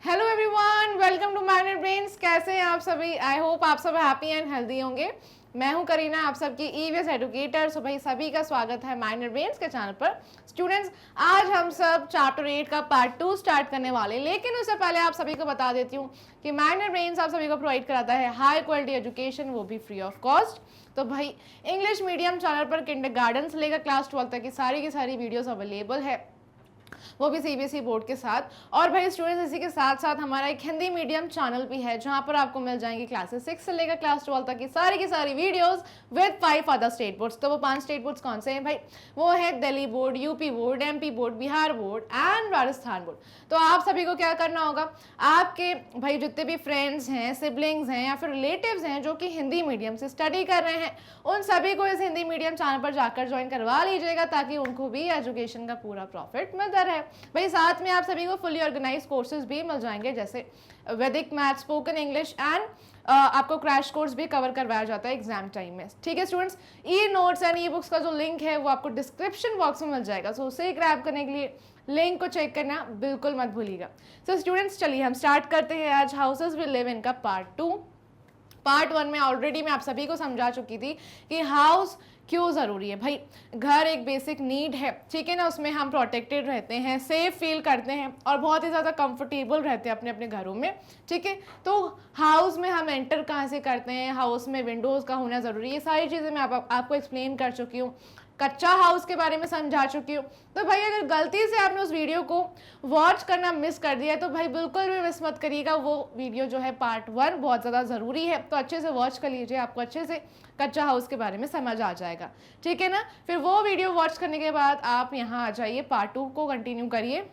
Hello everyone, welcome to Magnet Brains. कैसे हैं आप सभी? आई होप आप सब हैप्पी एंड हेल्दी होंगे। मैं हूं करीना, आप सबकी ईवीएस एडुकेटर। सो भाई सभी का स्वागत है मैग्नेट ब्रेन्स के चैनल पर। स्टूडेंट्स, आज हम सब चैप्टर 8 का पार्ट 2 स्टार्ट करने वाले, लेकिन उससे पहले आप सभी को बता देती हूँ कि मैग्नेट ब्रेन्स आप सभी को प्रोवाइड कराता है हाई क्वालिटी एजुकेशन, वो भी फ्री ऑफ कॉस्ट। तो भाई इंग्लिश मीडियम चैनल पर किंडरगार्टन से लेकर क्लास 12 तक की सारी वीडियोस अवेलेबल है, वो भी सीबीएसई बोर्ड के साथ। और भाई स्टूडेंट्स, इसी के साथ साथ हमारा एक हिंदी मीडियम चैनल भी है, जहां पर आपको मिल जाएंगी क्लासेस 6 से लेकर क्लास 12 तक की सारी videos with 5 other state boards. तो वो 5 स्टेट बोर्ड्स कौन से हैं भाई? वो है Delhi board, UP board, MP board, Bihar board and Rajasthan board. तो आप सभी को क्या करना होगा, आपके भाई जितने भी फ्रेंड्स हैं, सिबलिंग्स हैं या फिर रिलेटिव्स हैं जो कि हिंदी मीडियम से स्टडी कर रहे हैं, उन सभी को इस हिंदी मीडियम चैनल पर जाकर ज्वाइन करवा लीजिएगा, ताकि उनको भी एजुकेशन का पूरा प्रॉफिट मिलता रहे। भाई साथ में आप सभी को फुली ऑर्गेनाइज कोर्सेज भी मिल जाएंगे, जैसे वैदिक मैथ, स्पोकन इंग्लिश एंड आपको क्रैश कोर्स भी कवर करवाया जाता है एग्जाम टाइम में। ठीक है students, e notes and e books का जो लिंक है वो आपको डिस्क्रिप्शन बॉक्स में मिल जाएगा। सो उसे ग्रैब करने के लिए लिंक को चेक करना बिल्कुल मत भूलिएगा। सो स्टूडेंट्स, चलिए हम स्टार्ट करते हैं आज हाउसेस वी लिव इन का पार्ट 2। पार्ट 1 में ऑलरेडी मैं आप सभी को समझा चुकी थी कि हाउस क्यों ज़रूरी है। भाई घर एक बेसिक नीड है, ठीक है ना, उसमें हम प्रोटेक्टेड रहते हैं, सेफ फील करते हैं और बहुत ही ज़्यादा कंफर्टेबल रहते हैं अपने अपने घरों में। ठीक है, तो हाउस में हम एंटर कहाँ से करते हैं, हाउस में विंडोज़ का होना ज़रूरी है, ये सारी चीज़ें मैं आपको एक्सप्लेन कर चुकी हूँ। कच्चा हाउस के बारे में समझा चुकी हूँ। तो भाई अगर गलती से आपने उस वीडियो को वॉच करना मिस कर दिया है तो भाई बिल्कुल भी मिस मत करिएगा। वो वीडियो जो है पार्ट 1 बहुत ज़्यादा ज़रूरी है, तो अच्छे से वॉच कर लीजिए, आपको अच्छे से कच्चा हाउस के बारे में समझ आ जाएगा। ठीक है ना, फिर वो वीडियो वॉच करने के बाद आप यहाँ आ जाइए, पार्ट 2 को कंटिन्यू करिए।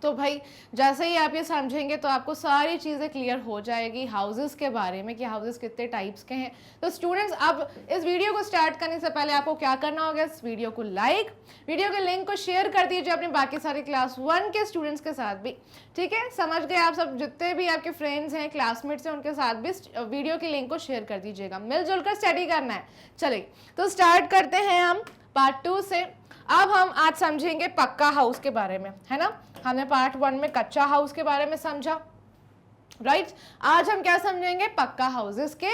तो भाई जैसे ही आप ये समझेंगे तो आपको सारी चीज़ें क्लियर हो जाएगी हाउसेस के बारे में कि हाउसेस कितने टाइप्स के हैं। तो स्टूडेंट्स, अब इस वीडियो को स्टार्ट करने से पहले आपको क्या करना होगा, इस वीडियो को लाइक, वीडियो के लिंक को शेयर कर दीजिए अपने बाकी सारे क्लास 1 के स्टूडेंट्स के साथ भी। ठीक है, समझ गए आप सब? जितने भी आपके फ्रेंड्स हैं, क्लासमेट्स हैं, उनके साथ भी वीडियो के लिंक को शेयर कर दीजिएगा। मिलजुल कर स्टडी करना है। चलिए तो स्टार्ट करते हैं हम पार्ट 2 से। अब हम आज समझेंगे पक्का हाउस के बारे में, है ना। हमने पार्ट 1 में कच्चा हाउस के बारे में समझा, राइट। आज हम क्या समझेंगे, पक्का हाउसेस के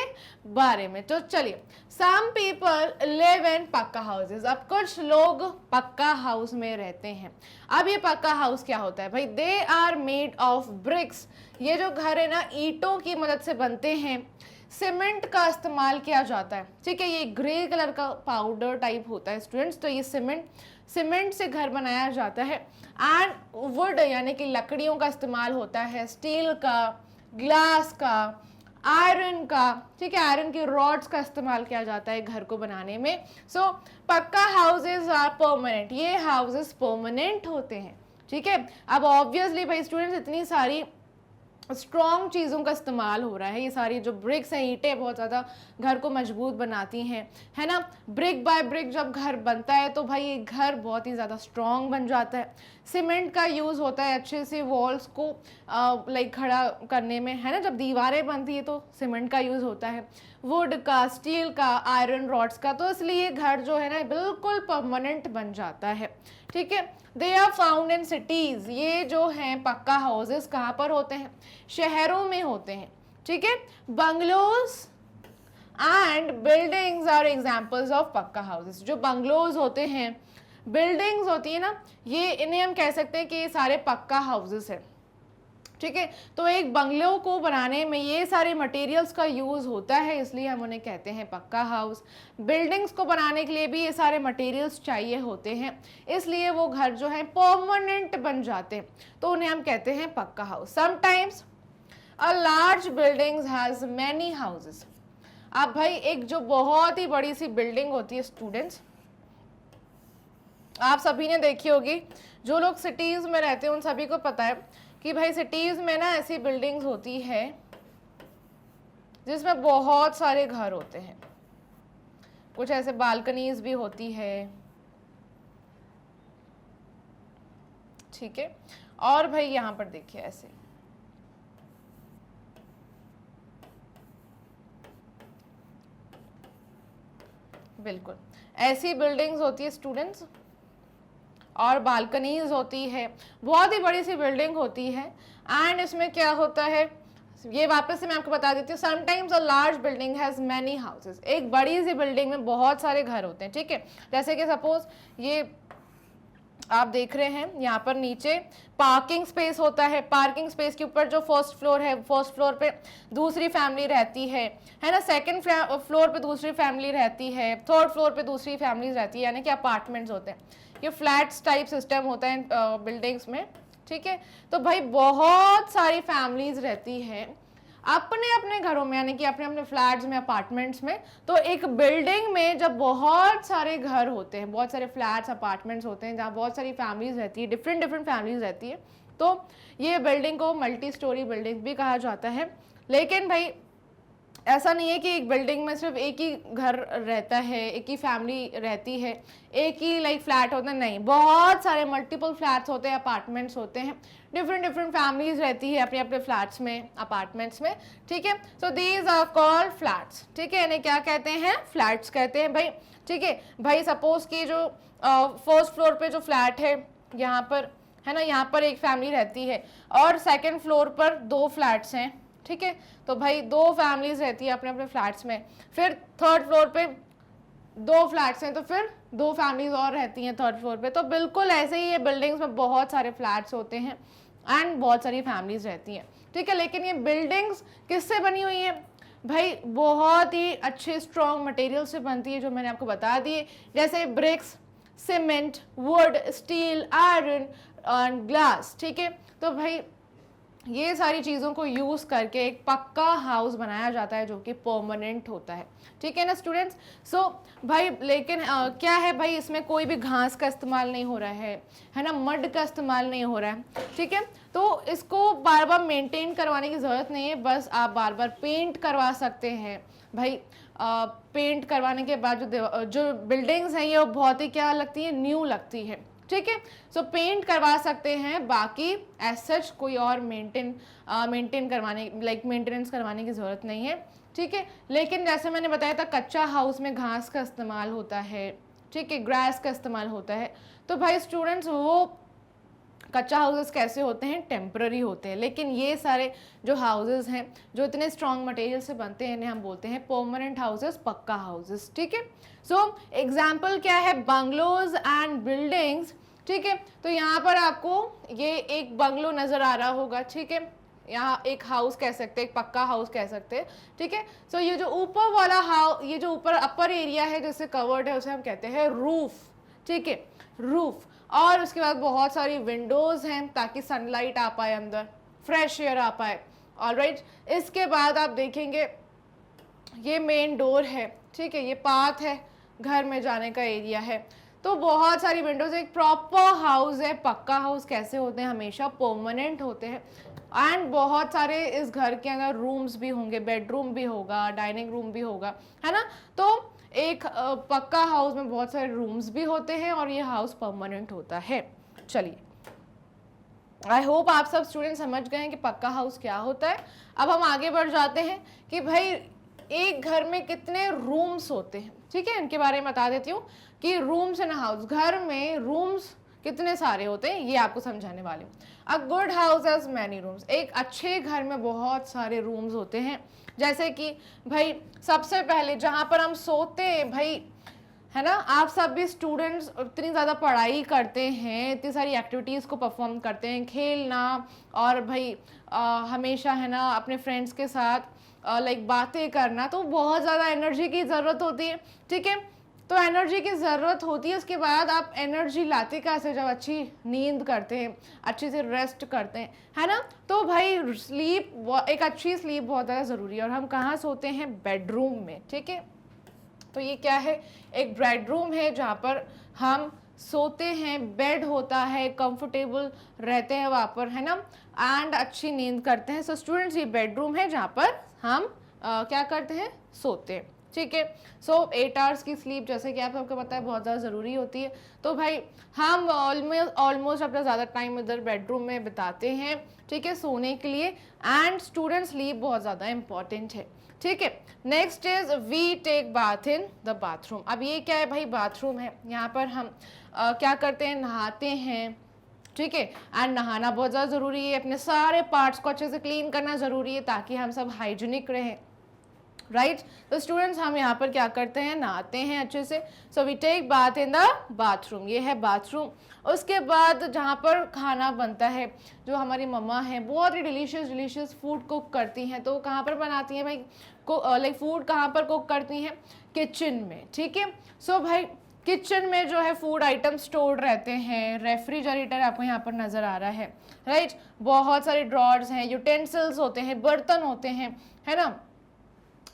बारे में। तो चलिए, सम पीपल लिव इन पक्का हाउसेस। अब कुछ लोग पक्का हाउस में रहते हैं। अब ये पक्का हाउस क्या होता है भाई? They are made of bricks. ये जो घर है ना, ईंटों की मदद से बनते हैं। सीमेंट का इस्तेमाल किया जाता है, ठीक है। ये ग्रे कलर का पाउडर टाइप होता है स्टूडेंट्स। तो ये सीमेंट से घर बनाया जाता है। एंड वुड यानी कि लकड़ियों का इस्तेमाल होता है, स्टील का, ग्लास का, आयरन का, ठीक है। आयरन की रॉड्स का इस्तेमाल किया जाता है घर को बनाने में। सो पक्का हाउसेस आर परमानेंट। ये हाउसेस परमानेंट होते हैं, ठीक है। अब ऑब्वियसली भाई स्टूडेंट्स, इतनी सारी स्ट्रॉन्ग चीज़ों का इस्तेमाल हो रहा है। ये सारी जो ब्रिक्स हैं, ईंटें बहुत ज़्यादा घर को मजबूत बनाती हैं, है ना। ब्रिक बाय ब्रिक जब घर बनता है तो भाई ये घर बहुत ही ज़्यादा स्ट्रॉन्ग बन जाता है। सीमेंट का यूज़ होता है अच्छे से वॉल्स को लाइक खड़ा करने में, है ना। जब दीवारें बनती है तो सीमेंट का यूज़ होता है, वुड का, स्टील का, आयरन रॉड्स का। तो इसलिए घर जो है ना बिल्कुल परमानेंट बन जाता है, ठीक है। They are found in cities. ये जो हैं पक्का हाउसेस कहाँ पर होते हैं? शहरों में होते हैं, ठीक है। Bungalows and buildings are examples of pucca houses. जो बंगलोज होते हैं, बिल्डिंग्स होती है ना, ये इन्हें हम कह सकते हैं कि ये सारे पक्का हाउसेस हैं, ठीक है। तो एक बंगलो को बनाने में ये सारे मटेरियल्स का यूज़ होता है, इसलिए हम उन्हें कहते हैं पक्का हाउस। बिल्डिंग्स को बनाने के लिए भी ये सारे मटेरियल्स चाहिए होते हैं, इसलिए वो घर जो है परमानेंट बन जाते हैं, तो उन्हें हम कहते हैं पक्का house. Sometimes a large buildings has many houses. अब भाई एक जो बहुत ही बड़ी सी बिल्डिंग होती है स्टूडेंट्स, आप सभी ने देखी होगी, जो लोग सिटीज़ में रहते हैं उन सभी को पता है कि भाई सिटीज़ में ना ऐसी बिल्डिंग्स होती है जिसमें बहुत सारे घर होते हैं। कुछ ऐसे बालकनीज भी होती है, ठीक है। और भाई यहाँ पर देखिए ऐसे बिल्कुल ऐसी बिल्डिंग्स होती है स्टूडेंट्स और बालकनीज होती है, बहुत ही बड़ी सी बिल्डिंग होती है। एंड इसमें क्या होता है, ये वापस से मैं आपको बता देती हूँ, sometimes a large building has many houses, एक बड़ी सी बिल्डिंग में बहुत सारे घर होते हैं, ठीक है। जैसे कि सपोज ये आप देख रहे हैं, यहाँ पर नीचे पार्किंग स्पेस होता है, पार्किंग स्पेस के ऊपर जो फर्स्ट फ्लोर है, फर्स्ट फ्लोर पे दूसरी फैमिली रहती है ना, सेकंड फ्लोर पे दूसरी फैमिली रहती है, थर्ड फ्लोर पे दूसरी फैमिली रहती है, यानी कि अपार्टमेंट्स होते हैं। ये फ्लैट्स टाइप सिस्टम होता है बिल्डिंग्स में, ठीक है। तो भाई बहुत सारी फैमिलीज रहती हैं अपने अपने घरों में, यानी कि अपने अपने फ्लैट्स में, अपार्टमेंट्स में। तो एक बिल्डिंग में जब बहुत सारे घर होते हैं, बहुत सारे फ्लैट्स, अपार्टमेंट्स होते हैं, जहाँ बहुत सारी फैमिलीज रहती है, डिफरेंट डिफरेंट फैमिलीज रहती है, तो ये बिल्डिंग को मल्टी स्टोरी बिल्डिंग भी कहा जाता है। लेकिन भाई ऐसा नहीं है कि एक बिल्डिंग में सिर्फ एक ही घर रहता है, एक ही फैमिली रहती है, एक ही लाइक फ्लैट होता है, नहीं, बहुत सारे मल्टीपल फ्लैट्स होते हैं, अपार्टमेंट्स होते हैं, डिफरेंट डिफरेंट फैमिलीज रहती है अपने अपने फ्लैट्स में, अपार्टमेंट्स में, ठीक है। So these are called flats, ठीक है। इन्हें क्या कहते हैं, फ्लैट्स कहते हैं भाई, ठीक है। भाई सपोज कि जो फर्स्ट फ्लोर पे जो फ्लैट है यहाँ पर, है ना, यहाँ पर एक फैमिली रहती है और सेकेंड फ्लोर पर 2 फ्लैट्स हैं, ठीक है। तो भाई 2 फैमिलीज रहती है अपने अपने फ्लैट्स में, फिर थर्ड फ्लोर पे 2 फ्लैट्स हैं, तो फिर 2 फैमिलीज और रहती हैं थर्ड फ्लोर पे। तो बिल्कुल ऐसे ही ये बिल्डिंग्स में बहुत सारे फ्लैट्स होते हैं एंड बहुत सारी फैमिलीज रहती हैं, ठीक है। लेकिन ये बिल्डिंग्स किससे बनी हुई है भाई, बहुत ही अच्छे स्ट्रॉन्ग मटेरियल से बनती है, जो मैंने आपको बता दिए, जैसे bricks, cement, wood, steel, iron and glass, ठीक है। तो भाई ये सारी चीज़ों को यूज़ करके एक पक्का हाउस बनाया जाता है जो कि परमानेंट होता है, ठीक है ना स्टूडेंट्स। सो भाई लेकिन क्या है भाई, इसमें कोई भी घास का इस्तेमाल नहीं हो रहा है ना, मड का इस्तेमाल नहीं हो रहा है, ठीक है। तो इसको बार बार मेंटेन करवाने की ज़रूरत नहीं है, बस आप बार बार पेंट करवा सकते हैं भाई। पेंट करवाने के बाद जो बिल्डिंग्स हैं ये बहुत ही क्या लगती है, न्यू लगती है, ठीक है। सो पेंट करवा सकते हैं, बाकी एज सच कोई और मेंटेन करवाने लाइक मेंटेनेंस करवाने की ज़रूरत नहीं है, ठीक है। लेकिन जैसे मैंने बताया था, कच्चा हाउस में घास का इस्तेमाल होता है, ठीक है, ग्रास का इस्तेमाल होता है। तो भाई स्टूडेंट्स, वो कच्चा हाउसेस कैसे होते हैं, टेम्पररी होते हैं। लेकिन ये सारे जो हाउसेस हैं जो इतने स्ट्रॉन्ग मटेरियल से बनते हैं, इन्हें हम बोलते हैं परमानेंट हाउसेस, पक्का हाउसेस, ठीक है। सो एग्जाम्पल क्या है, बंगलोज एंड बिल्डिंग्स, ठीक है। तो यहाँ पर आपको ये एक बंगलो नज़र आ रहा होगा, ठीक है, यहाँ एक हाउस कह सकते हैं, एक पक्का हाउस कह सकते हैं, ठीक है। सो ये जो ऊपर वाला हाउस, ये जो ऊपर अपर एरिया है जिससे कवर्ड है, उसे हम कहते हैं रूफ, ठीक है, रूफ। और उसके बाद बहुत सारी विंडोज़ हैं ताकि सनलाइट आ पाए अंदर, फ्रेश एयर आ पाए, ऑलराइट। इसके बाद आप देखेंगे ये मेन डोर है, ठीक है, ये पाथ है, घर में जाने का एरिया है। तो बहुत सारी विंडोज, एक प्रॉपर हाउस है। पक्का हाउस कैसे होते हैं, हमेशा परमानेंट होते हैं। एंड बहुत सारे इस घर के अंदर रूम्स भी होंगे, बेडरूम भी होगा, डाइनिंग रूम भी होगा, है ना। तो एक पक्का हाउस में बहुत सारे रूम्स भी होते हैं और ये हाउस परमानेंट होता है। चलिए, आई होप आप सब स्टूडेंट समझ गए हैं कि पक्का हाउस क्या होता है। अब हम आगे बढ़ जाते हैं कि भाई एक घर में कितने रूम्स होते हैं, ठीक है, इनके बारे में बता देती हूँ कि रूम्स इन हाउस, घर में रूम्स कितने सारे होते हैं ये आपको समझाने वाली हूँ। A good house has many rooms, एक अच्छे घर में बहुत सारे रूम्स होते हैं। जैसे कि भाई सबसे पहले जहाँ पर हम सोते हैं भाई, है ना, आप सब भी स्टूडेंट्स इतनी ज़्यादा पढ़ाई करते हैं, इतनी सारी एक्टिविटीज़ को परफॉर्म करते हैं, खेलना और भाई हमेशा, है ना, अपने फ्रेंड्स के साथ लाइक बातें करना, तो बहुत ज़्यादा एनर्जी की ज़रूरत होती है, ठीक है। तो एनर्जी की ज़रूरत होती है, उसके बाद आप एनर्जी लाते कैसे, जब अच्छी नींद करते हैं, अच्छे से रेस्ट करते हैं, है ना। तो भाई स्लीप, एक अच्छी स्लीप बहुत ज़्यादा ज़रूरी है। और हम कहाँ सोते हैं, बेडरूम में, ठीक है। तो ये क्या है, एक बेडरूम है जहाँ पर हम सोते हैं, बेड होता है, कंफर्टेबल रहते हैं वहाँ पर, है ना, एंड अच्छी नींद करते हैं। सो स्टूडेंट्स, ये बेडरूम है जहाँ पर हम क्या करते हैं, सोते हैं, ठीक है। सो 8 आवर्स की स्लीप, जैसे कि आप सबको पता है, बहुत ज़्यादा ज़रूरी होती है। तो भाई हम ऑलमोस्ट अपना ज़्यादा टाइम इधर बेडरूम में बिताते हैं, ठीक है, सोने के लिए। एंड स्टूडेंट स्लीप बहुत ज़्यादा इंपॉर्टेंट है। ठीक है। Next is we take bath in the bathroom. अब ये क्या है भाई, बाथरूम है, यहाँ पर हम क्या करते हैं, नहाते हैं, ठीक है। एंड नहाना बहुत ज़्यादा ज़रूरी है, अपने सारे पार्ट्स को अच्छे से क्लीन करना ज़रूरी है ताकि हम सब हाइजीनिक रहें, राइट। तो स्टूडेंट्स हम यहाँ पर क्या करते हैं, नहाते हैं अच्छे से। So we take bath in the bathroom, ये है बाथरूम। उसके बाद जहाँ पर खाना बनता है, जो हमारी मम्मा है बहुत ही डिलीशियस फूड कुक करती हैं, तो कहाँ पर बनाती हैं भाई, लाइक फूड कहाँ पर कुक करती हैं, किचन में, ठीक है। सो भाई किचन में जो है फूड आइटम स्टोर्ड रहते हैं, रेफ्रिजरेटर आपको यहाँ पर नज़र आ रहा है, राइट। बहुत सारे ड्रॉर्स हैं, यूटेंसिल्स होते हैं, बर्तन होते हैं, है ना।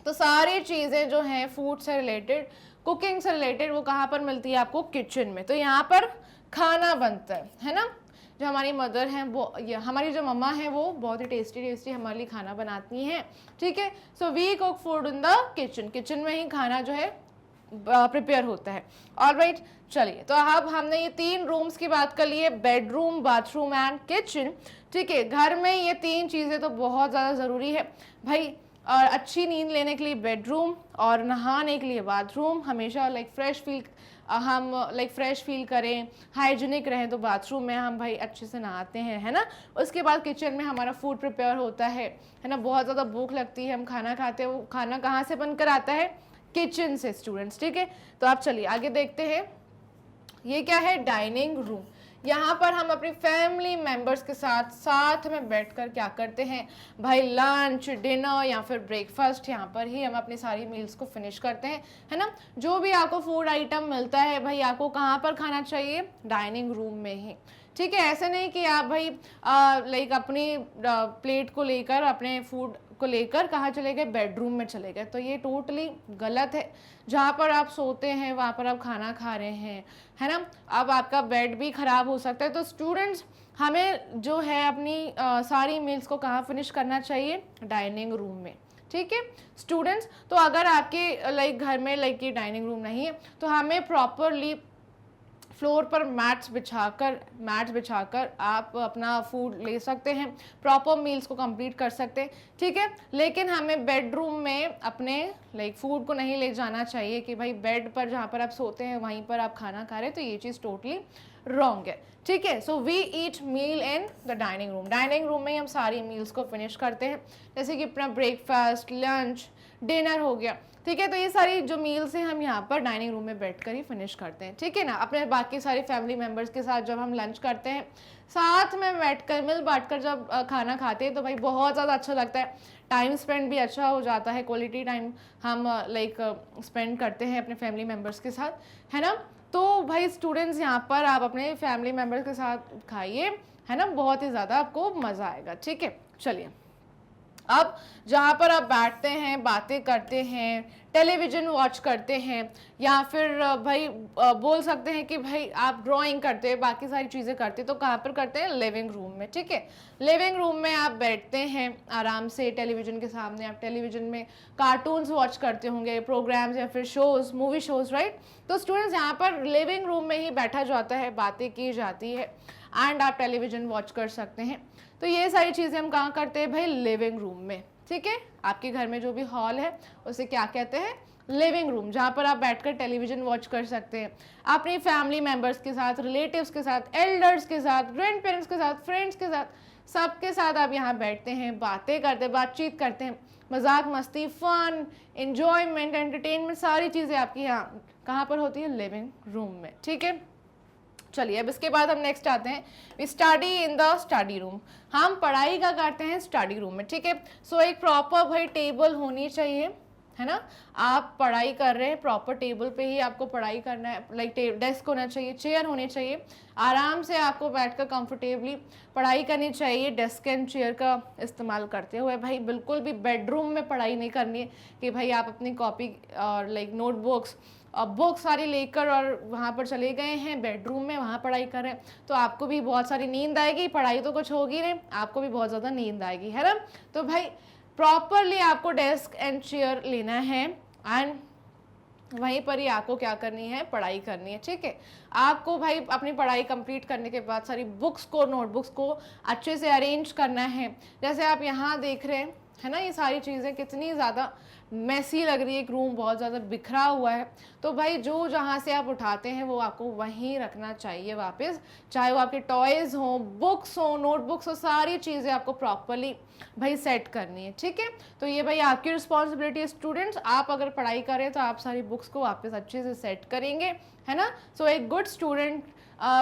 तो सारी चीज़ें जो हैं फूड से रिलेटेड, कुकिंग से रिलेटेड, वो कहाँ पर मिलती है आपको, किचन में। तो यहाँ पर खाना बनता है ना। जो हमारी मदर हैं वो, हमारी जो मम्मा है वो बहुत ही टेस्टी हमारे लिए खाना बनाती हैं, ठीक है। So we cook food in the kitchen, kitchen में ही खाना जो है प्रिपेयर होता है। ऑलराइट, चलिए, तो अब हमने ये 3 रूम्स की बात कर ली है, बेडरूम, बाथरूम एंड किचन, ठीक है। घर में ये 3 चीज़ें तो बहुत ज़्यादा ज़रूरी है भाई। और अच्छी नींद लेने के लिए बेडरूम और नहाने के लिए बाथरूम, हमेशा लाइक फ्रेश फील करें, हाइजीनिक रहें, तो बाथरूम में हम भाई अच्छे से नहाते हैं, है ना। उसके बाद किचन में हमारा फूड प्रिपेयर होता है ना। बहुत ज़्यादा भूख लगती है, हम खाना खाते हैं, वो खाना कहाँ से बनकर आता है, किचन से स्टूडेंट्स, ठीक है। तो आप चलिए आगे देखते हैं, ये क्या है, डाइनिंग रूम। यहाँ पर हम अपनी फैमिली मेंबर्स के साथ में बैठकर क्या करते हैं भाई, लंच, डिनर या फिर ब्रेकफास्ट, यहाँ पर ही हम अपनी सारी मील्स को फिनिश करते हैं, है ना। जो भी आपको फूड आइटम मिलता है भाई, आपको कहाँ पर खाना चाहिए, डाइनिंग रूम में ही, ठीक है। ऐसे नहीं कि आप भाई लाइक अपनी प्लेट को लेकर, अपने फूड को लेकर कहाँ चले गए, बेडरूम में चले गए, तो ये टोटली गलत है। जहाँ पर आप सोते हैं वहाँ पर आप खाना खा रहे हैं, है ना। अब आपका बेड भी ख़राब हो सकता है। तो स्टूडेंट्स हमें जो है अपनी सारी मील्स को कहाँ फिनिश करना चाहिए, डाइनिंग रूम में, ठीक है स्टूडेंट्स। तो अगर आपके लाइक घर में लाइक ये डाइनिंग रूम नहीं है, तो हमें प्रॉपरली फ्लोर पर मैट्स बिछाकर आप अपना फूड ले सकते हैं, प्रॉपर मील्स को कंप्लीट कर सकते हैं, ठीक है। लेकिन हमें बेडरूम में अपने लाइक फूड को नहीं ले जाना चाहिए कि भाई बेड पर जहाँ पर आप सोते हैं वहीं पर आप खाना खा रहे हैं, तो ये चीज़ टोटली रॉन्ग है, ठीक है। So we eat meal in the dining room, dining room में ही हम सारी मील्स को फिनिश करते हैं, जैसे कि अपना ब्रेकफास्ट, लंच, डिनर हो गया, ठीक है। तो ये सारी जो मील्स हैं हम यहाँ पर डाइनिंग रूम में बैठकर ही फिनिश करते हैं, ठीक है ना। अपने बाकी सारे फैमिली मेम्बर्स के साथ जब हम लंच करते हैं, साथ में बैठकर मिल बांटकर जब खाना खाते हैं, तो भाई बहुत ज़्यादा अच्छा लगता है, टाइम स्पेंड भी अच्छा हो जाता है, क्वालिटी टाइम हम लाइक स्पेंड करते हैं अपने फैमिली मेम्बर्स के साथ, है ना। तो भाई स्टूडेंट्स यहाँ पर आप अपने फैमिली मेम्बर्स के साथ खाइए, है ना, बहुत ही ज़्यादा आपको मज़ा आएगा, ठीक है। चलिए, अब जहाँ पर आप बैठते हैं, बातें करते हैं, टेलीविज़न वॉच करते हैं, या फिर भाई बोल सकते हैं कि भाई आप ड्राइंग करते हैं, बाकी सारी चीज़ें करते हैं, तो कहाँ पर करते हैं, लिविंग रूम में, ठीक है। लिविंग रूम में आप बैठते हैं आराम से टेलीविज़न के सामने, आप टेलीविज़न में कार्टून्स वॉच करते होंगे, प्रोग्राम्स या फिर शोज़, मूवी शोज़, राइट। तो स्टूडेंट्स यहाँ पर लिविंग रूम में ही बैठा जाता है, बातें की जाती है, एंड आप टेलीविज़न वॉच कर सकते हैं। तो ये सारी चीज़ें हम कहाँ करते हैं भाई, लिविंग रूम में, ठीक है। आपके घर में जो भी हॉल है उसे क्या कहते हैं, लिविंग रूम, जहाँ पर आप बैठकर टेलीविज़न वॉच कर सकते हैं अपनी फैमिली मेम्बर्स के साथ, रिलेटिव्स के साथ, एल्डर्स के साथ, ग्रैंड पेरेंट्स के साथ, फ्रेंड्स के साथ, सबके साथ आप यहाँ बैठते हैं, बातें करते हैं, बातचीत करते हैं, मजाक मस्ती, फन, एंजॉयमेंट, एंटरटेनमेंट, सारी चीज़ें आपकी यहाँ कहाँ पर होती है, लिविंग रूम में, ठीक है। चलिए, अब इसके बाद हम नेक्स्ट आते हैं, we study in the study room. हम पढ़ाई का करते हैं स्टडी रूम में, ठीक है। सो एक प्रॉपर भाई टेबल होनी चाहिए, है ना। आप पढ़ाई कर रहे हैं, प्रॉपर टेबल पे ही आपको पढ़ाई करना है, लाइक डेस्क होना चाहिए, चेयर होनी चाहिए, आराम से आपको बैठकर कंफर्टेबली पढ़ाई करनी चाहिए, डेस्क एंड चेयर का इस्तेमाल करते हुए। भाई बिल्कुल भी बेडरूम में पढ़ाई नहीं करनी है कि भाई आप अपनी कॉपी और लाइक नोटबुक्स बुक सारी लेकर और वहाँ पर चले गए हैं बेडरूम में, वहाँ पढ़ाई कर रहे हैं, तो आपको भी बहुत सारी नींद आएगी, पढ़ाई तो कुछ होगी नहीं, आपको भी बहुत ज़्यादा नींद आएगी, है ना। तो भाई प्रॉपरली आपको डेस्क एंड चेयर लेना है, एंड वहीं पर ही आपको क्या करनी है, पढ़ाई करनी है, ठीक है। आपको भाई अपनी पढ़ाई कंप्लीट करने के बाद सारी बुक्स को, नोटबुक्स को अच्छे से अरेंज करना है। जैसे आप यहाँ देख रहे हैं, है ना, ये सारी चीज़ें कितनी ज़्यादा मैसी लग रही है, एक रूम बहुत ज़्यादा बिखरा हुआ है। तो भाई जो जहाँ से आप उठाते हैं वो आपको वहीं रखना चाहिए वापस, चाहे वो आपके टॉयज़ हों, बुक्स हों, नोटबुक्स हो, सारी चीज़ें आपको प्रॉपरली भाई सेट करनी है, ठीक है। तो ये भाई आपकी रिस्पॉन्सिबिलिटी है स्टूडेंट्स, आप अगर पढ़ाई करें तो आप सारी बुक्स को वापस अच्छे से सेट करेंगे, है ना। सो एक गुड स्टूडेंट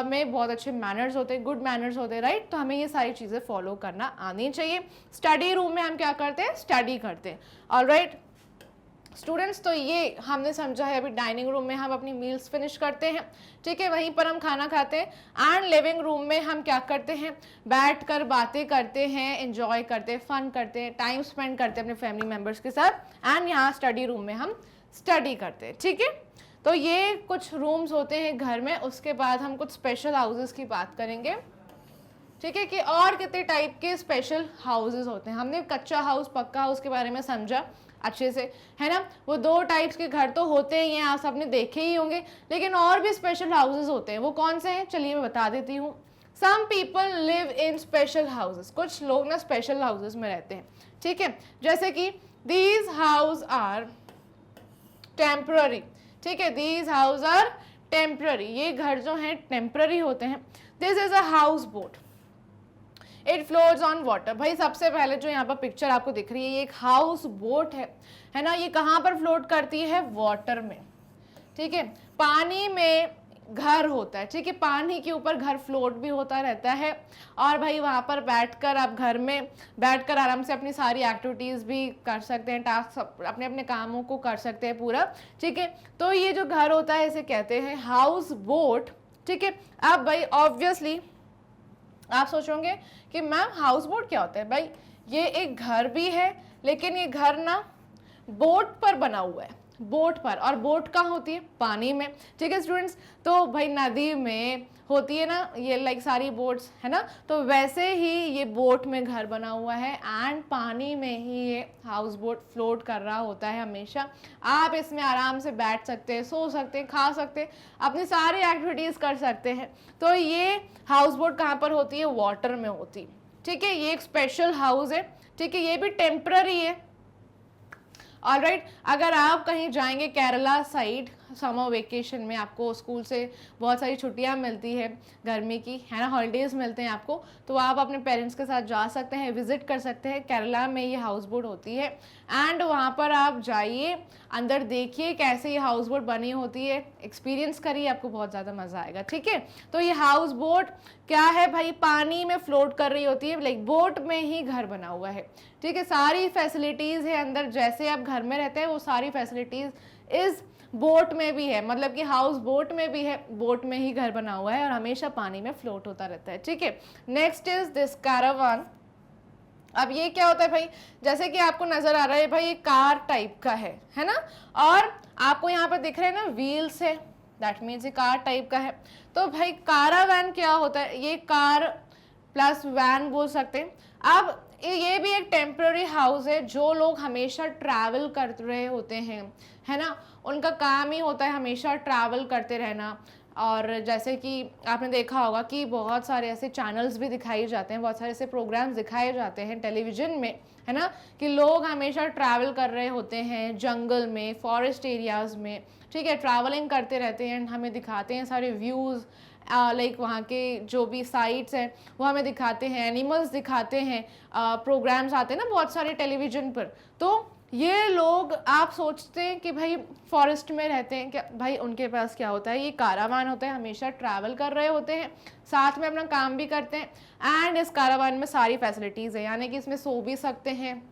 में बहुत अच्छे मैनर्स होते हैं, गुड मैनर्स होते हैं, राइट। तो हमें ये सारी चीज़ें फॉलो करना आनी चाहिए। स्टडी रूम में हम क्या करते हैं, स्टडी करते हैं, ऑलराइट स्टूडेंट्स। तो ये हमने समझा है। अभी डाइनिंग रूम में हम अपनी मील्स फिनिश करते हैं, ठीक है, वहीं पर हम खाना खाते हैं। एंड लिविंग रूम में हम क्या करते हैं, बैठ कर बातें करते हैं, एंजॉय करते हैं, फन करते हैं, टाइम स्पेंड करते हैं अपने फैमिली मेम्बर्स के साथ। एंड यहाँ स्टडी रूम में हम स्टडी करते हैं, ठीक है। तो ये कुछ रूम्स होते हैं घर में। उसके बाद हम कुछ स्पेशल हाउसेस की बात करेंगे, ठीक है, कि और कितने टाइप के स्पेशल हाउसेस होते हैं। हमने कच्चा हाउस, पक्का हाउस के बारे में समझा अच्छे से, है ना। वो 2 टाइप्स के घर तो होते ही हैं, आप सबने देखे ही होंगे, लेकिन और भी स्पेशल हाउसेस होते हैं। वो कौन से हैं, चलिए मैं बता देती हूँ। Some people live in special houses, कुछ लोग ना स्पेशल हाउसेस में रहते हैं, ठीक है। जैसे कि दीज हाउस आर टेम्पररी, ठीक है, दीज हाउस आर टेम्पररी, ये घर जो हैं टेम्पररी होते हैं। This is a house boat, it floats on water. भाई सबसे पहले जो यहाँ पर पिक्चर आपको दिख रही है, ये एक हाउस बोट है ना। ये कहाँ पर फ्लोट करती है, वाटर में, ठीक है। पानी में घर होता है, ठीक है, पानी के ऊपर घर फ्लोट भी होता रहता है। और भाई वहाँ पर बैठकर आप घर में बैठकर आराम से अपनी सारी एक्टिविटीज़ भी कर सकते हैं, टास्क अपने अपने कामों को कर सकते हैं पूरा, ठीक है। तो ये जो घर होता है इसे कहते हैं हाउस बोट, ठीक है। अब भाई ऑब्वियसली आप सोचोगे कि मैम हाउस बोट क्या होता है। भाई ये एक घर भी है, लेकिन ये घर ना बोट पर बना हुआ है, बोट पर। और बोट कहाँ होती है, पानी में, ठीक है स्टूडेंट्स। तो भाई नदी में होती है ना ये लाइक सारी बोट्स, है ना। तो वैसे ही ये बोट में घर बना हुआ है एंड पानी में ही ये हाउस बोट फ्लोट कर रहा होता है हमेशा। आप इसमें आराम से बैठ सकते हैं, सो सकते हैं, खा सकते हैं, अपनी सारी एक्टिविटीज़ कर सकते हैं। तो ये हाउस बोट कहाँ पर होती है, वाटर में होती है, ठीक है। ये एक स्पेशल हाउस है, ठीक है, ये भी टेम्पररी है, ऑलराइट। अगर आप कहीं जाएंगे केरला साइड समर वेकेशन में, आपको स्कूल से बहुत सारी छुट्टियां मिलती है गर्मी की, है ना, हॉलीडेज़ मिलते हैं आपको, तो आप अपने पेरेंट्स के साथ जा सकते हैं, विजिट कर सकते हैं। केरला में ये हाउस बोट होती है एंड वहाँ पर आप जाइए, अंदर देखिए कैसे ये हाउस बोट बनी होती है, एक्सपीरियंस करिए, आपको बहुत ज़्यादा मज़ा आएगा, ठीक है। तो ये हाउस बोट क्या है भाई, पानी में फ्लोट कर रही होती है, लाइक बोट में ही घर बना हुआ है, ठीक है। सारी फैसिलिटीज़ है अंदर, जैसे आप घर में रहते हैं वो सारी फैसिलिटीज़ इस बोट में भी है, मतलब कि हाउस बोट में भी है, बोट में ही घर बना हुआ है और हमेशा पानी में फ्लोट होता रहता है, ठीक है। Next is this caravan. अब ये क्या होता है भाई, जैसे कि आपको नजर आ रहा है भाई, ये कार टाइप का है ना, और आपको यहाँ पर दिख रहे हैं ना व्हील्स है, दैट मीन्स ये कार टाइप का है। तो भाई कारावैन क्या होता है, ये कार प्लस वैन बोल सकते हैं। अब ये भी एक टेम्पररी हाउस है, जो लोग हमेशा ट्रैवल कर रहे होते हैं, है ना, उनका काम ही होता है हमेशा ट्रैवल करते रहना। और जैसे कि आपने देखा होगा कि बहुत सारे ऐसे चैनल्स भी दिखाए जाते हैं, बहुत सारे ऐसे प्रोग्राम्स दिखाए जाते हैं टेलीविज़न में, है ना, कि लोग हमेशा ट्रैवल कर रहे होते हैं जंगल में, फॉरेस्ट एरियाज़ में, ठीक है, ट्रैवलिंग करते रहते हैं, हमें दिखाते हैं सारे व्यूज़, लाइक वहाँ के जो भी साइट्स हैं वो हमें दिखाते हैं, एनिमल्स दिखाते हैं, प्रोग्राम्स आते हैं ना बहुत सारे टेलीविज़न पर। तो ये लोग आप सोचते हैं कि भाई फॉरेस्ट में रहते हैं क्या, भाई उनके पास क्या होता है, ये कारावान होता है, हमेशा ट्रैवल कर रहे होते हैं, साथ में अपना काम भी करते हैं। एंड इस कारावान में सारी फैसिलिटीज़ है, यानी कि इसमें सो भी सकते हैं,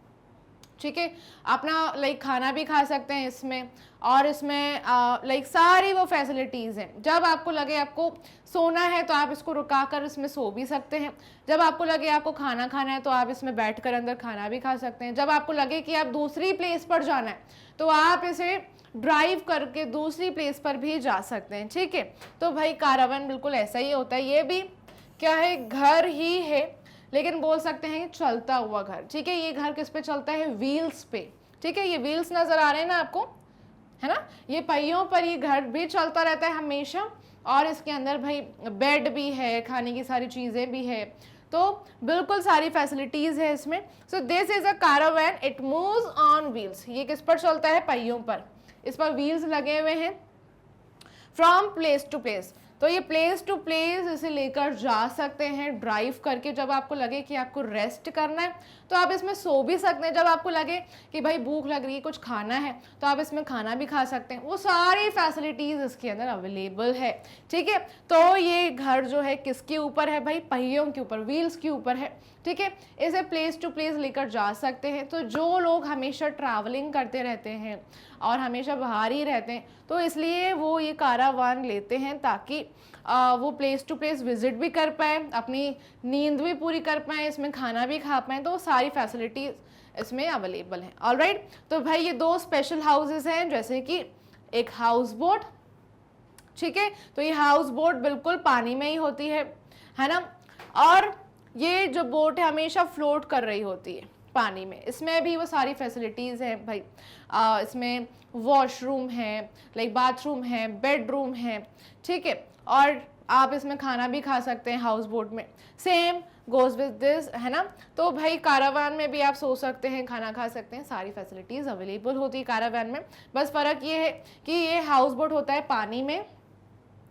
ठीक है, अपना लाइक खाना भी खा सकते हैं इसमें, और इसमें लाइक सारी वो फैसिलिटीज़ हैं। जब आपको लगे आपको सोना है तो आप इसको रुका कर इसमें सो भी सकते हैं, जब आपको लगे आपको खाना खाना है तो आप इसमें बैठकर अंदर खाना भी खा सकते हैं, जब आपको लगे कि आप दूसरी प्लेस पर जाना है तो आप इसे ड्राइव करके दूसरी प्लेस पर भी जा सकते हैं, ठीक है। तो भाई कारावान बिल्कुल ऐसा ही होता है, ये भी क्या है, घर ही है, लेकिन बोल सकते हैं चलता हुआ घर, ठीक है। ये घर किस पे चलता है, व्हील्स पे, ठीक है। ये व्हील्स नजर आ रहे हैं ना आपको, है ना, ये पहियों पर ये घर भी चलता रहता है हमेशा। और इसके अंदर भाई बेड भी है, खाने की सारी चीज़ें भी है, तो बिल्कुल सारी फैसिलिटीज़ है इसमें। So this is a Caravan, it moves on wheels. ये किस पर चलता है? पहियों पर। इस पर व्हील्स लगे हुए हैं। फ्रॉम प्लेस टू प्लेस, तो ये प्लेस टू प्लेस इसे लेकर जा सकते हैं ड्राइव करके। जब आपको लगे कि आपको रेस्ट करना है तो आप इसमें सो भी सकते हैं। जब आपको लगे कि भाई भूख लग रही है, कुछ खाना है, तो आप इसमें खाना भी खा सकते हैं। वो सारी फैसिलिटीज़ इसके अंदर अवेलेबल है, ठीक है। तो ये घर जो है किसके ऊपर है भाई? पहियों के ऊपर, व्हील्स के ऊपर है, ठीक है। इसे प्लेस टू प्लेस लेकर जा सकते हैं। तो जो लोग हमेशा ट्रैवलिंग करते रहते हैं और हमेशा बाहर ही रहते हैं, तो इसलिए वो ये कारावान लेते हैं ताकि वो प्लेस टू प्लेस विजिट भी कर पाए, अपनी नींद भी पूरी कर पाएँ, इसमें खाना भी खा पाएँ। तो वो सारी फैसिलिटीज़ इसमें अवेलेबल हैं। ऑलराइट, तो भाई ये दो स्पेशल हाउसेस हैं, जैसे कि एक हाउस बोट, ठीक है। तो ये हाउस बोट बिल्कुल पानी में ही होती है ना। और ये जो बोट है हमेशा फ्लोट कर रही होती है पानी में। इसमें भी वो सारी फैसिलिटीज़ हैं भाई। इसमें वॉशरूम है, लाइक बाथरूम है, बेडरूम है, ठीक है। और आप इसमें खाना भी खा सकते हैं हाउस बोट में। सेम गोज विद दिस, है ना। तो भाई कारावान में भी आप सो सकते हैं, खाना खा सकते हैं, सारी फैसिलिटीज़ अवेलेबल होती है कारावान में। बस फ़र्क ये है कि ये हाउस बोट होता है पानी में,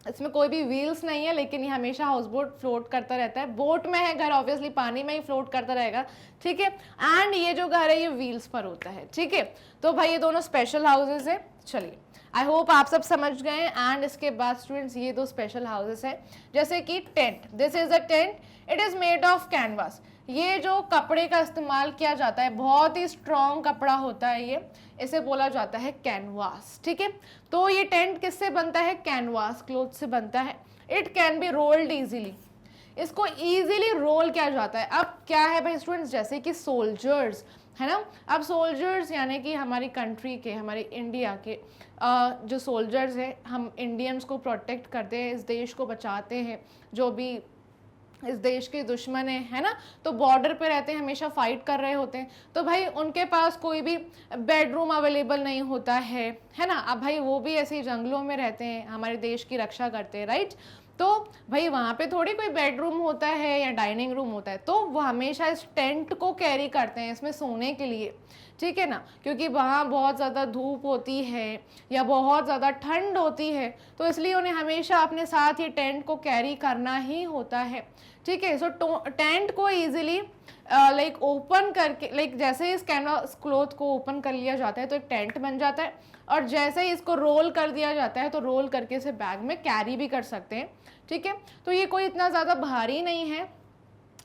इसमें कोई भी व्हील्स नहीं है, लेकिन ये हमेशा हाउस बोट फ्लोट करता रहता है। बोट में है घर, ऑब्वियसली पानी में ही फ्लोट करता रहेगा, ठीक है। एंड ये जो घर है ये व्हील्स पर होता है, ठीक है। तो भाई ये दोनों स्पेशल हाउसेस है। चलिए, आई होप आप सब समझ गए। एंड इसके बाद स्टूडेंट्स ये दो स्पेशल हाउसेस हैं, जैसे कि tent. This is a tent, it is made of canvas. ये जो कपड़े का इस्तेमाल किया जाता है, बहुत ही स्ट्रॉन्ग कपड़ा होता है ये, इसे बोला जाता है कैनवास, ठीक है। तो ये टेंट किससे बनता है? कैनवास क्लॉथ से बनता है। It can be rolled easily, इसको इजीली रोल किया जाता है। अब क्या है भाई स्टूडेंट्स, जैसे कि सोल्जर्स, है ना। अब सोल्जर्स यानी कि हमारी कंट्री के, हमारे इंडिया के जो सोल्जर्स हैं, हम इंडियंस को प्रोटेक्ट करते हैं, इस देश को बचाते हैं। जो भी इस देश के दुश्मन है ना, तो बॉर्डर पे रहते हैं, हमेशा फाइट कर रहे होते हैं। तो भाई उनके पास कोई भी बेडरूम अवेलेबल नहीं होता है ना। अब भाई वो भी ऐसे ही जंगलों में रहते हैं, हमारे देश की रक्षा करते हैं, राइट। तो भाई वहाँ पे थोड़ी कोई बेडरूम होता है या डाइनिंग रूम होता है, तो वो हमेशा इस टेंट को कैरी करते हैं इसमें सोने के लिए, ठीक है ना। क्योंकि वहाँ बहुत ज़्यादा धूप होती है या बहुत ज़्यादा ठंड होती है, तो इसलिए उन्हें हमेशा अपने साथ ये टेंट को कैरी करना ही होता है, ठीक है। सो टेंट को ईजिली लाइक ओपन करके, लाइक जैसे ही इस कैनवास क्लॉथ को ओपन कर लिया जाता है तो एक टेंट बन जाता है, और जैसे ही इसको रोल कर दिया जाता है तो रोल करके इसे बैग में कैरी भी कर सकते हैं, ठीक है। तो ये कोई इतना ज़्यादा भारी नहीं है,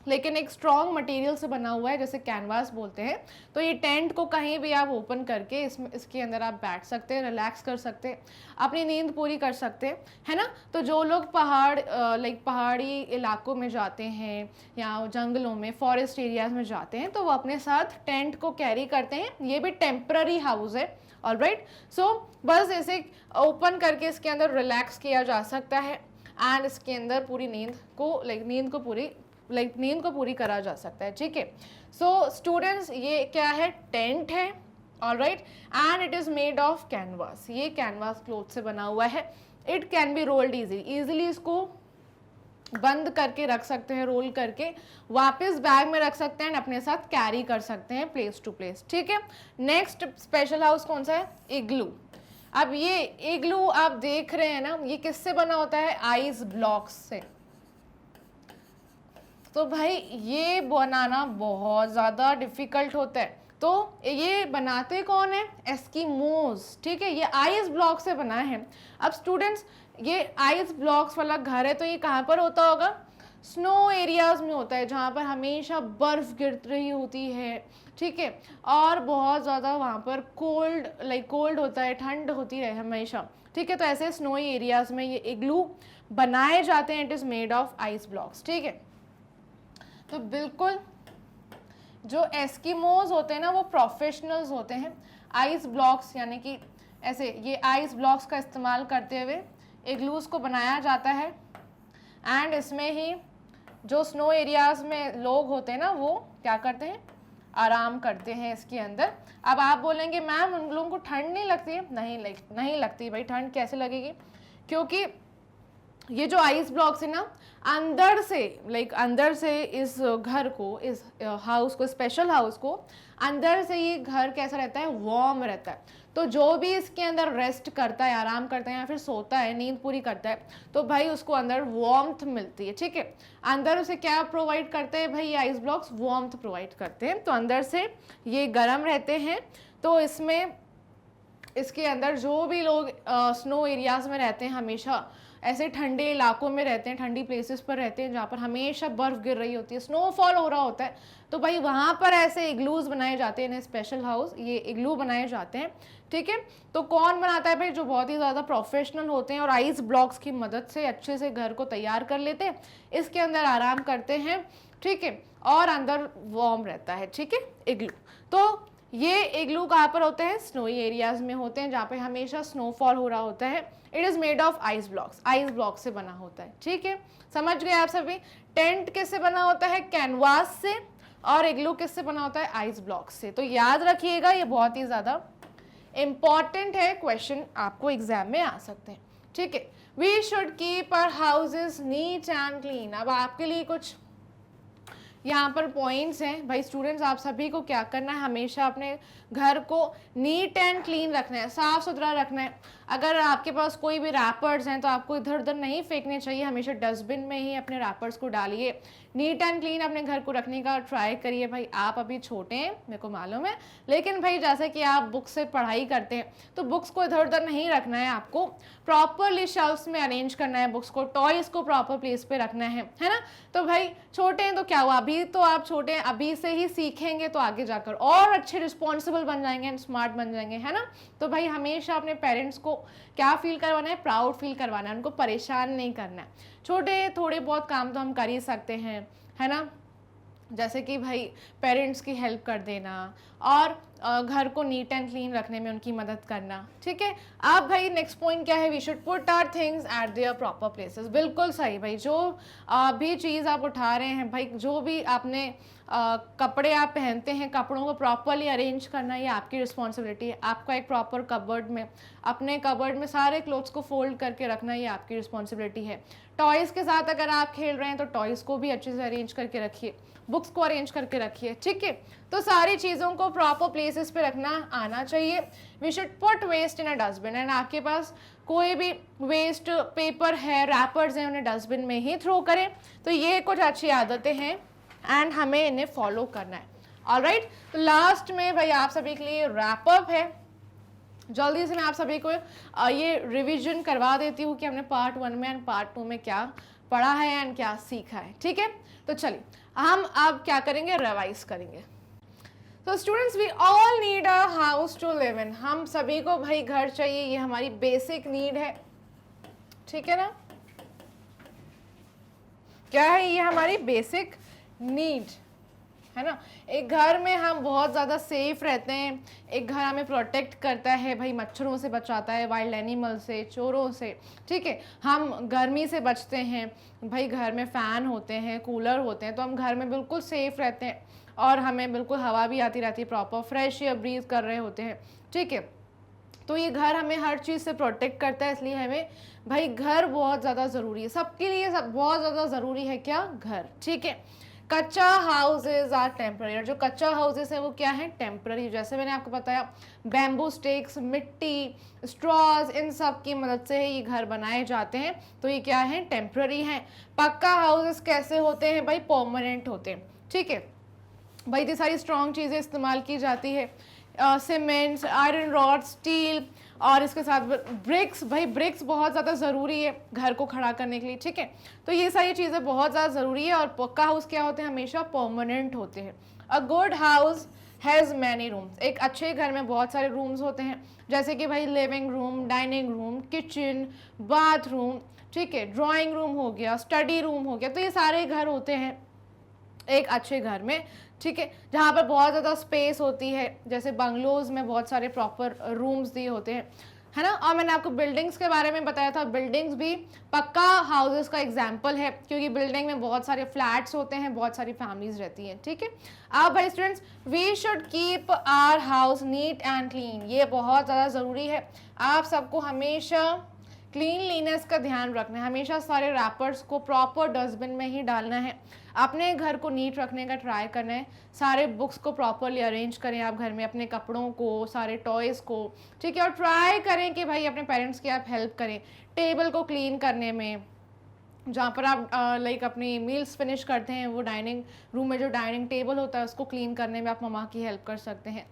लेकिन एक स्ट्रॉन्ग मटेरियल से बना हुआ है, जैसे कैनवास बोलते हैं। तो ये टेंट को कहीं भी आप ओपन करके इसके अंदर आप बैठ सकते हैं, रिलैक्स कर सकते हैं, अपनी नींद पूरी कर सकते हैं, है ना। तो जो लोग पहाड़ी इलाकों में जाते हैं या जंगलों में, फॉरेस्ट एरियाज में जाते हैं, तो वो अपने साथ टेंट को कैरी करते हैं। ये भी टेम्पररी हाउस है, ऑलराइट। सो बस इसे ओपन करके इसके अंदर रिलैक्स किया जा सकता है, एंड इसके अंदर पूरी नींद को पूरी करा जा सकता है, ठीक है। सो स्टूडेंट्स, ये क्या है? टेंट है, alright, and it is made of canvas. ये कैनवास क्लॉथ से बना हुआ है। It can be rolled easily इसको बंद करके रख सकते हैं, रोल करके वापस बैग में रख सकते हैं, अपने साथ कैरी कर सकते हैं प्लेस टू प्लेस, ठीक है। नेक्स्ट स्पेशल हाउस कौन सा है? इग्लू। अब ये इग्लू आप देख रहे हैं ना, ये किससे बना होता है? आइस ब्लॉक्स से। तो भाई ये बनाना बहुत ज़्यादा डिफ़िकल्ट होता है। तो ये बनाते कौन है? एस्किमोज, ठीक है। ये आइस ब्लॉक से बना है। अब स्टूडेंट्स, ये आइस ब्लॉक्स वाला घर है, तो ये कहाँ पर होता होगा? स्नो एरियाज में होता है, जहाँ पर हमेशा बर्फ़ गिर रही होती है, ठीक है। और बहुत ज़्यादा वहाँ पर कोल्ड होता है, ठंड होती है हमेशा, ठीक है। तो ऐसे स्नोई एरियाज में ये इग्लू बनाए जाते हैं। It is made of ice blocks, ठीक है। तो बिल्कुल जो एस्किमोज होते हैं ना, वो प्रोफेशनल्स होते हैं। आइस ब्लॉक्स यानी कि ऐसे ये आइस ब्लॉक्स का इस्तेमाल करते हुए इग्लूज को बनाया जाता है, एंड इसमें ही जो स्नो एरियाज में लोग होते हैं ना, वो क्या करते हैं? आराम करते हैं इसके अंदर। अब आप बोलेंगे मैम उन लोगों को ठंड नहीं लगती है? नहीं लगती भाई, ठंड कैसे लगेगी? क्योंकि ये जो आइस ब्लॉक्स है ना, अंदर से अंदर से इस घर को, इस हाउस को, स्पेशल हाउस को, अंदर से ये घर कैसा रहता है, वार्म रहता है। तो जो भी इसके अंदर रेस्ट करता है, आराम करता है या फिर सोता है, नींद पूरी करता है, तो भाई उसको अंदर वार्मथ मिलती है, ठीक है। अंदर उसे क्या प्रोवाइड करते हैं भाई, ये आइस ब्लॉक्स वार्मथ प्रोवाइड करते हैं। तो अंदर से ये गर्म रहते हैं। तो इसमें, इसके अंदर जो भी लोग स्नो एरियाज में रहते हैं, हमेशा ऐसे ठंडे इलाकों में रहते हैं, ठंडी प्लेसेस पर रहते हैं जहाँ पर हमेशा बर्फ़ गिर रही होती है, स्नोफॉल हो रहा होता है, तो भाई वहाँ पर ऐसे इग्लूज बनाए जाते हैं, स्पेशल हाउस, ये इग्लू बनाए जाते हैं, ठीक है। तो कौन बनाता है भाई, जो बहुत ही ज़्यादा प्रोफेशनल होते हैं और आइस ब्लॉक्स की मदद से अच्छे से घर को तैयार कर लेते हैं, इसके अंदर आराम करते हैं, ठीक है, और अंदर वार्म रहता है, ठीक है, इग्लू। तो ये इग्लू कहाँ पर होते हैं, स्नोई एरियाज में होते हैं, जहाँ पे हमेशा स्नोफॉल हो रहा होता है। It is made of ice blocks, ice block से बना होता है, ठीक है, समझ गए आप सभी। टेंट किससे बना होता है, कैनवास से, और इग्लू किससे बना होता है, आइस ब्लॉक से। तो याद रखिएगा, ये बहुत ही ज़्यादा इंपॉर्टेंट है, क्वेश्चन आपको एग्जाम में आ सकते हैं, ठीक है। We should keep our houses neat and clean. अब आपके लिए कुछ यहाँ पर पॉइंट्स हैं भाई स्टूडेंट्स, आप सभी को क्या करना है, हमेशा अपने घर को नीट एंड क्लीन रखना है, साफ सुथरा रखना है। अगर आपके पास कोई भी रैपर्स हैं तो आपको इधर उधर नहीं फेंकने चाहिए, हमेशा डस्टबिन में ही अपने रैपर्स को डालिए। नीट एंड क्लीन अपने घर को रखने का ट्राई करिए। भाई आप अभी छोटे हैं, मेरे को मालूम है, लेकिन भाई जैसे कि आप बुक से पढ़ाई करते हैं तो बुक्स को इधर उधर नहीं रखना है, आपको प्रॉपरली शेल्फ्स में अरेंज करना है बुक्स को, टॉयज़ को प्रॉपर प्लेस पे रखना है ना। तो भाई छोटे हैं तो क्या हुआ, अभी तो आप छोटे हैं, अभी से ही सीखेंगे तो आगे जाकर और अच्छे रिस्पॉन्सिबल बन जाएंगे एंड स्मार्ट बन जाएंगे, है ना। तो भाई हमेशा अपने पेरेंट्स को क्या फील करवाना है, प्राउड फील करवाना है, उनको परेशान नहीं करना है। छोटे थोड़े बहुत काम तो हम कर ही सकते हैं, है ना, जैसे कि भाई पेरेंट्स की हेल्प कर देना और घर को नीट एंड क्लीन रखने में उनकी मदद करना, ठीक है। अब भाई नेक्स्ट पॉइंट क्या है, we should put our things at their proper places. बिल्कुल सही भाई, जो भी चीज़ आप उठा रहे हैं भाई, जो भी आपने कपड़े आप पहनते हैं, कपड़ों को प्रॉपरली अरेंज करना ये आपकी रिस्पॉन्सिबिलिटी है। आपका एक प्रॉपर कबर्ड में, अपने कबर्ड में सारे क्लोथ्स को फोल्ड करके रखना ये आपकी रिस्पॉन्सिबिलिटी है। टॉयज़ के साथ अगर आप खेल रहे हैं तो टॉयज़ को भी अच्छे से अरेंज करके रखिए, बुक्स को अरेंज करके रखिए, ठीक है। तो सारी चीज़ों को प्रॉपर प्लेसेस पे रखना आना चाहिए। We should put waste in a dustbin, and आपके पास कोई भी वेस्ट पेपर है, रैपर्स हैं, उन्हें डस्टबिन में ही थ्रो करें। तो ये कुछ अच्छी आदतें हैं एंड हमें इन्हें फॉलो करना है। ऑलराइट, तो लास्ट में भाई आप सभी के लिए रैप अप है। जल्दी से मैं आप सभी को ये रिवीजन करवा देती हूँ कि हमने पार्ट 1 में एंड पार्ट 2 में क्या पढ़ा है एंड क्या सीखा है, ठीक है। तो चलिए हम अब क्या करेंगे, रिवाइज करेंगे। तो students, we all need a house to live in. हम सभी को भाई घर चाहिए, ये हमारी बेसिक नीड है, ठीक है ना। क्या है ये, हमारी बेसिक नीड है ना। एक घर में हम बहुत ज़्यादा सेफ रहते हैं, एक घर हमें प्रोटेक्ट करता है भाई, मच्छरों से बचाता है, वाइल्ड एनिमल से, चोरों से, ठीक है। हम गर्मी से बचते हैं भाई, घर में फ़ैन होते हैं, कूलर होते हैं, तो हम घर में बिल्कुल सेफ रहते हैं और हमें बिल्कुल हवा भी आती रहती है, प्रॉपर फ्रेश एयर ब्रीथ कर रहे होते हैं, ठीक है। तो ये घर हमें हर चीज़ से प्रोटेक्ट करता है, इसलिए हमें भाई घर बहुत ज़्यादा ज़रूरी है, सबके लिए सब बहुत ज़्यादा ज़रूरी है क्या, घर, ठीक है। कच्चा हाउसेज आर टेम्पररी, जो कच्चा हाउसेज है वो क्या है, टेम्पररी। जैसे मैंने आपको बताया, बैम्बू स्टिक्स, मिट्टी, स्ट्रॉज, इन सब की मदद से ये घर बनाए जाते हैं, तो ये क्या है, टेम्पररी हैं। पक्का हाउसेज कैसे होते हैं भाई, परमानेंट होते हैं, ठीक है भाई। इतनी सारी स्ट्रॉन्ग चीज़ें इस्तेमाल की जाती है, सीमेंट्स, आयरन रॉड, स्टील, और इसके साथ ब्रिक्स। भाई ब्रिक्स बहुत ज़्यादा ज़रूरी है घर को खड़ा करने के लिए, ठीक है। तो ये सारी चीज़ें बहुत ज़्यादा ज़रूरी है। और पक्का हाउस क्या होते हैं, हमेशा परमानेंट होते हैं। A good house has many rooms, एक अच्छे घर में बहुत सारे रूम्स होते हैं, जैसे कि भाई living room, dining room, kitchen, bathroom, ठीक है, ड्राइंग रूम हो गया, स्टडी रूम हो गया। तो ये सारे घर होते हैं एक अच्छे घर में, ठीक है, जहाँ पर बहुत ज़्यादा स्पेस होती है, जैसे बंगलोज में बहुत सारे प्रॉपर रूम्स दिए होते हैं, है ना। और मैंने आपको बिल्डिंग्स के बारे में बताया था, बिल्डिंग्स भी पक्का हाउसेस का एग्जाम्पल है, क्योंकि बिल्डिंग में बहुत सारे फ्लैट्स होते हैं, बहुत सारी फैमिलीज रहती हैं, ठीक है। अब भाई students, we should keep our house neat and clean, ये बहुत ज़्यादा ज़रूरी है। आप सबको हमेशा क्लीनलीनेस का ध्यान रखना है, हमेशा सारे रैपर्स को प्रॉपर डस्टबिन में ही डालना है, अपने घर को नीट रखने का ट्राई करना है, सारे बुक्स को प्रॉपरली अरेंज करें आप घर में, अपने कपड़ों को, सारे टॉयज़ को, ठीक है। और ट्राई करें कि भाई अपने पेरेंट्स की आप हेल्प करें टेबल को क्लीन करने में, जहाँ पर आप लाइक अपनी मील्स फिनिश करते हैं, वो डाइनिंग रूम में जो डाइनिंग टेबल होता है उसको क्लीन करने में आप मम्मा की हेल्प कर सकते हैं।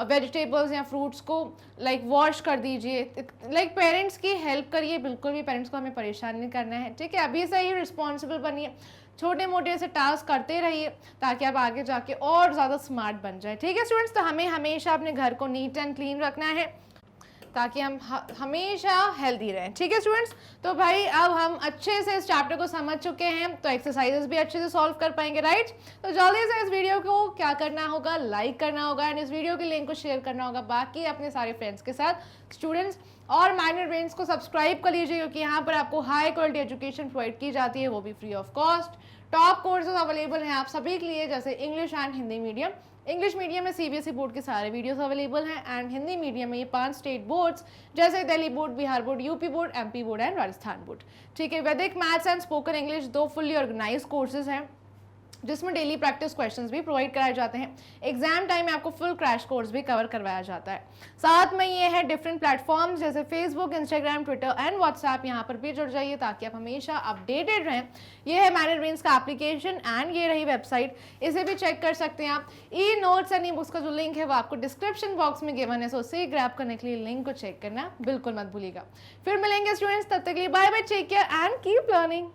वेजिटेबल्स या फ्रूट्स को लाइक वॉश कर दीजिए, लाइक पेरेंट्स की हेल्प करिए, बिल्कुल भी पेरेंट्स को हमें परेशान नहीं करना है, ठीक है। अभी से ही रिस्पॉन्सिबल बनिए, छोटे मोटे से टास्क करते रहिए ताकि आप आगे जाके और ज़्यादा स्मार्ट बन जाए, ठीक है स्टूडेंट्स। तो हमें हमेशा अपने घर को नीट एंड क्लीन रखना है ताकि हम हमेशा हेल्दी रहें, ठीक है स्टूडेंट्स। तो भाई अब हम अच्छे से इस चैप्टर को समझ चुके हैं, तो एक्सरसाइजेस भी अच्छे से सॉल्व कर पाएंगे, राइट। तो जल्दी से इस वीडियो को क्या करना होगा, लाइक करना होगा एंड इस वीडियो के लिंक को शेयर करना होगा बाकी अपने सारे फ्रेंड्स के साथ स्टूडेंट्स। और माइनर ब्रेन्स को सब्सक्राइब कर लीजिए क्योंकि यहाँ पर आपको हाई क्वालिटी एजुकेशन प्रोवाइड की जाती है, वो भी free of cost. Top courses available हैं आप सभी के लिए, जैसे English and Hindi medium. English medium में सीबीएसई बोर्ड के सारे वीडियोस अवेलेबल हैं एंड हिंदी मीडियम में ये 5 स्टेट बोर्ड्स जैसे Delhi board, Bihar board, UP board, MP board and Rajasthan board, ठीक है। Vedic maths and spoken English 2 fully organise courses हैं जिसमें डेली प्रैक्टिस क्वेश्चंस भी प्रोवाइड कराए जाते हैं। एग्जाम टाइम में आपको फुल क्रैश कोर्स भी कवर करवाया जाता है। साथ में ये है डिफरेंट प्लेटफॉर्म्स जैसे Facebook, Instagram, Twitter and WhatsApp, यहाँ पर भी जुड़ जाइए ताकि आप हमेशा अपडेटेड रहें। ये है माइनर ब्रेन्स का एप्लीकेशन एंड ये रही वेबसाइट, इसे भी चेक कर सकते हैं आप। E notes and e books का जो लिंक है वो आपको डिस्क्रिप्शन बॉक्स में गिवन है, सो उसे ग्रैब करने के लिए लिंक को चेक करना बिल्कुल मत भूलिएगा। फिर मिलेंगे स्टूडेंट्स, तब तक के लिए bye bye, take care and keep learning.